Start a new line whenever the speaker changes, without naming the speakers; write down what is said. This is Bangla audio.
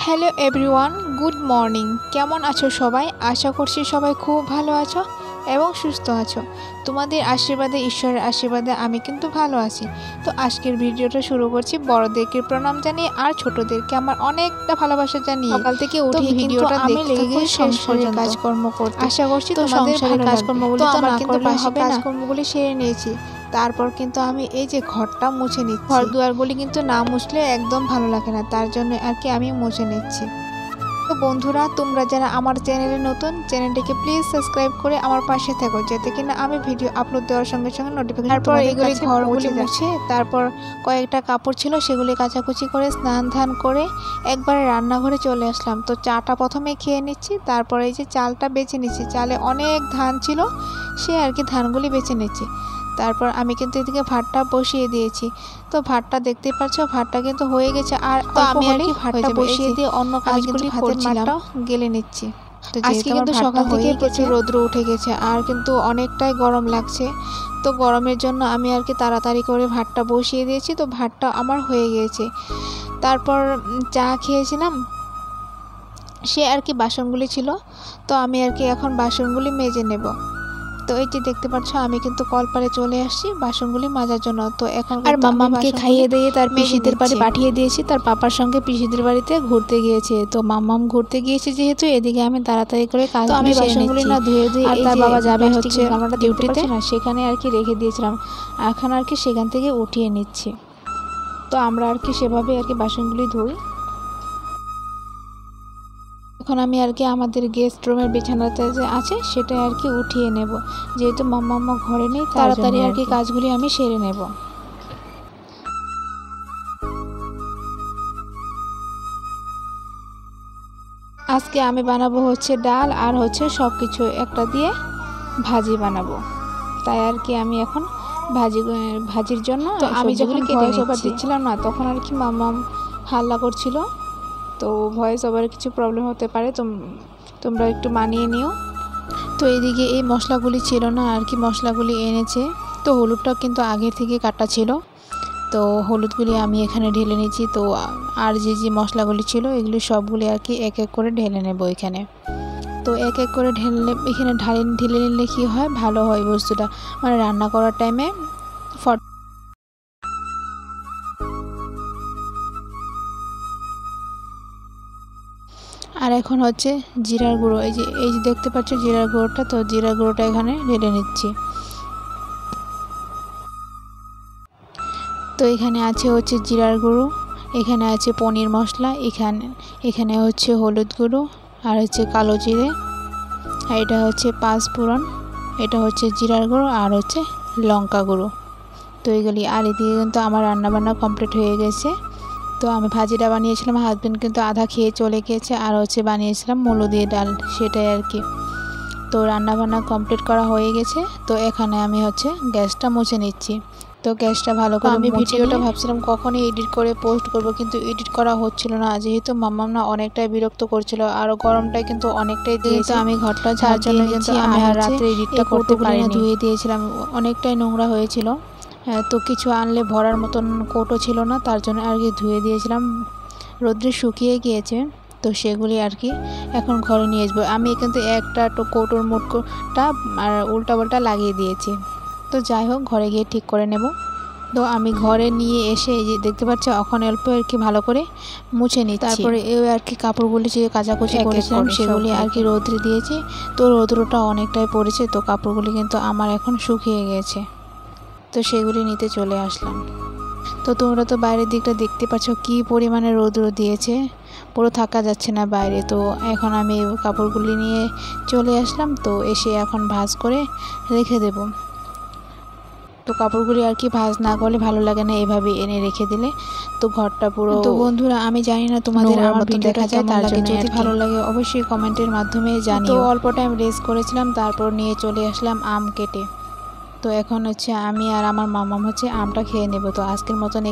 Hello everyone, good morning. কেমন আছো সবাই? আশা করছি সবাই খুব ভালো আছো এবং সুস্থ আছো। তোমাদের আশীর্বাদে, ঈশ্বরের আশীর্বাদে আমি কিন্তু ভালো আছি। তো আজকের ভিডিওটা শুরু করছি বড়দেরকে প্রণাম জানিয়ে আর ছোটদেরকে আমার অনেকটা ভালোবাসা জানিয়ে। সকাল থেকে উঠে ভিডিওটা আমি দেখতে লেগে থাকবো শেষ সংসারের পর্যন্ত কাজকর্ম করতে। আশা করছি তো তোমাদের সংসারের ভালো কাজকর্মগুলি তো তো আমার না কিন্তু করলে হবে না। কাজকর্মগুলি সেরে নিয়েছি। তারপর কিন্তু আমি এই যে ঘরটা মুছে নিচ্ছি। ঘর দুয়ারগুলি কিন্তু না মুছলে একদম ভালো লাগে না, তার জন্য আর কি আমি মুছে নিচ্ছি। তো বন্ধুরা, তোমরা যারা আমার চ্যানেলে নতুন, চ্যানেলটিকে প্লিজ সাবস্ক্রাইব করে আমার পাশে থাকো, যাতে কিনা আমি ভিডিও আপলোড দেওয়ার সঙ্গে সঙ্গে নোটিফিকেশন। তারপর এগুলি ঘরগুলি মুছে তারপর কয়েকটা কাপড় ছিল সেগুলি কাচাকুচি করে স্নান ধান করে একবারে রান্নাঘরে চলে আসলাম। তো চাটা প্রথমে খেয়ে নিচ্ছি, তারপরে এই যে চালটা বেছে নিচ্ছি। চালে অনেক ধান ছিল, সে আর কি ধানগুলি বেছে নিচ্ছি। তারপর আমি কিন্তু এদিকে ভাতটা বসিয়ে দিয়েছি। তো ভাতটা দেখতে পাচ্ছ, ভাতটা কিন্তু হয়ে গেছে। আর তো আমি আর কি ভাতটা বসিয়ে দিয়ে অন্য কাজগুলি ভাতের মাঠটা গেলে নিচ্ছি। তো আজকে কিন্তু সকাল থেকে প্রচুর রৌদ্র উঠে গেছে আর কিন্তু অনেকটাই গরম লাগছে। তো গরমের জন্য আমি আর কি তাড়াতাড়ি করে ভাতটা বসিয়ে দিয়েছি। তো ভাতটা আমার হয়ে গিয়েছে। তারপর চা খেয়েছিলাম, সে আর কি বাসনগুলি ছিল। তো আমি আর কি এখন বাসনগুলি মেজে নেব। তো এই যে দেখতে পাচ্ছ, আমি কিন্তু কলপারে চলে আসছি বাসনগুলি মাজার জন্য। তো এখন আর মাম্মামকে খাইয়ে দিয়ে তার পিসিদের বাড়ি পাঠিয়ে দিয়েছি। তার পাপার সঙ্গে পিসিদের বাড়িতে ঘুরতে গিয়েছে। তো মাম্মাম ঘুরতে গিয়েছে যেহেতু, এদিকে আমি তাড়াতাড়ি করে কাজ আমি বাসনগুলি না ধুয়ে দিয়ে আর তার বাবা যাবে হচ্ছে ডিউটিতে না, সেখানে আর কি রেখে দিয়েছিলাম। এখন আর কি সেখান থেকে উঠিয়ে নিচ্ছি। তো আমরা আর কি সেভাবে আর কি বাসনগুলি ধুই। এখন আমি আর কি আমাদের গেস্ট রুমের বিছানাতে যে আছে সেটা আর কি উঠিয়ে নেব, যেহেতু মাম্মা ঘরে নেই। তাড়াতাড়ি আর কি কাজগুলি আমি সেরে নেব। আজকে আমি বানাবো হচ্ছে ডাল আর হচ্ছে সব কিছু একটা দিয়ে ভাজি বানাবো। তাই আর কি আমি এখন ভাজির জন্য তো আমি যখন ভয়েস ওভার দিচ্ছিলাম না, তখন আর কি মাম্মাম হাল্লা করছিল। তো ভয়েস ওভারে কিছু প্রবলেম হতে পারে, তোমরা একটু মানিয়ে নিও। তো এইদিকে এই মশলাগুলি ছিল না আর কি, মশলাগুলি এনেছে। তো হলুদটা কিন্তু আগে থেকে কাটা ছিল, তো হলুদগুলি আমি এখানে ঢেলে নিচ্ছি। তো আর যে যে মশলাগুলি ছিল এগুলি সবগুলি আর কি এক এক করে ঢেলে নেব এখানে। তো এক এক করে এখানে ঢেলে নিলে কী হয়, ভালো হয় বস্তুটা, মানে রান্না করার টাইমে আর এখন হচ্ছে জিরার গুঁড়ো, এই যে দেখতে পাচ্ছ জিরার গুঁড়োটা। তো জিরার গুঁড়োটা এখানে ঢেলে নিচ্ছি। তো এখানে আছে হচ্ছে জিরার গুঁড়ো, এখানে আছে পনির মশলা, এখানে হচ্ছে হলুদ গুঁড়ো, আর হচ্ছে কালো জিরে, আর এটা হচ্ছে পাঁচফোড়ন, এটা হচ্ছে জিরার গুঁড়ো, আর হচ্ছে লঙ্কা গুঁড়ো। তো এইগুলি, আর এদিকে কিন্তু আমার রান্নাবান্না কমপ্লিট হয়ে গেছে। তো আমি ভাজিটা বানিয়েছিলাম, হাজবেন্ড কিন্তু আধা খেয়ে চলে গিয়েছে। আর হচ্ছে বানিয়েছিলাম মূলো দিয়ে ডাল, সেটাই আর কি। তো রান্নাবান্না কমপ্লিট করা হয়ে গেছে। তো এখানে আমি হচ্ছে গ্যাসটা মুছে নিচ্ছি। তো গ্যাসটা ভালো করে আমি ভিডিওটা ভাবছিলাম কখনই এডিট করে পোস্ট করব, কিন্তু এডিট করা হচ্ছিল না, যেহেতু মাম্মাম না অনেকটাই বিরক্ত করছিল আর গরমটাই কিন্তু অনেকটাই দিয়েছে। তো আমি ঘরটা ঝাড় জন্য কিন্তু আমি রাত্রে এডিটটা করতে পারিনি, ধুয়ে দিয়েছিলাম, অনেকটাই নোংরা হয়েছিল। তো কিছু আনলে ভরার মতন কৌটো ছিল না, তার জন্য আর কি ধুয়ে দিয়েছিলাম। রোদ্রে শুকিয়ে গিয়েছে, তো সেগুলি আর কি এখন ঘরে নিয়ে আসবো। আমি কিন্তু একটা কৌটোর মুটটা আর উল্টাপাল্টা লাগিয়ে দিয়েছি। তো যাই হোক, ঘরে গিয়ে ঠিক করে নেব। তো আমি ঘরে নিয়ে এসে এই যে দেখতে পাচ্ছি, এখন অল্প আর কি ভালো করে মুছে নিচ্ছি। তারপরে এই আর কি কাপড়গুলি যে কাচাকুচি করেছিলাম সেগুলি আর কি রোদ্রে দিয়েছি। তো রোদ্রটা অনেকটাই পড়েছে, তো কাপড়গুলি কিন্তু আমার এখন শুকিয়ে গেছে। তো সেগুলি নিতে চলে আসলাম। তো তোমরা তো বাইরের দিকটা দেখতে পাচ্ছ কি পরিমাণে রৌদ্র দিয়েছে, পুরো থাকা যাচ্ছে না বাইরে। তো এখন আমি কাপড়গুলি নিয়ে চলে আসলাম। তো এসে এখন ভাঁজ করে রেখে দেব। তো কাপড়গুলি আর কি ভাঁজ না করলে ভালো লাগে না, এভাবে এনে রেখে দিলে তো ঘরটা পুরো। তো বন্ধুরা, আমি জানি না তোমাদের আমার ভিডিও দেখা যায়, তার জন্য যদি ভালো লাগে অবশ্যই কমেন্টের মাধ্যমে জানিও। তো অল্প টাইম রেস্ট করেছিলাম, তারপর নিয়ে চলে আসলাম আম কেটে। তো এখন হচ্ছে আমি আর আমার মাম্মাম হচ্ছে আমটা খেয়ে নেব। তো আজকের মতন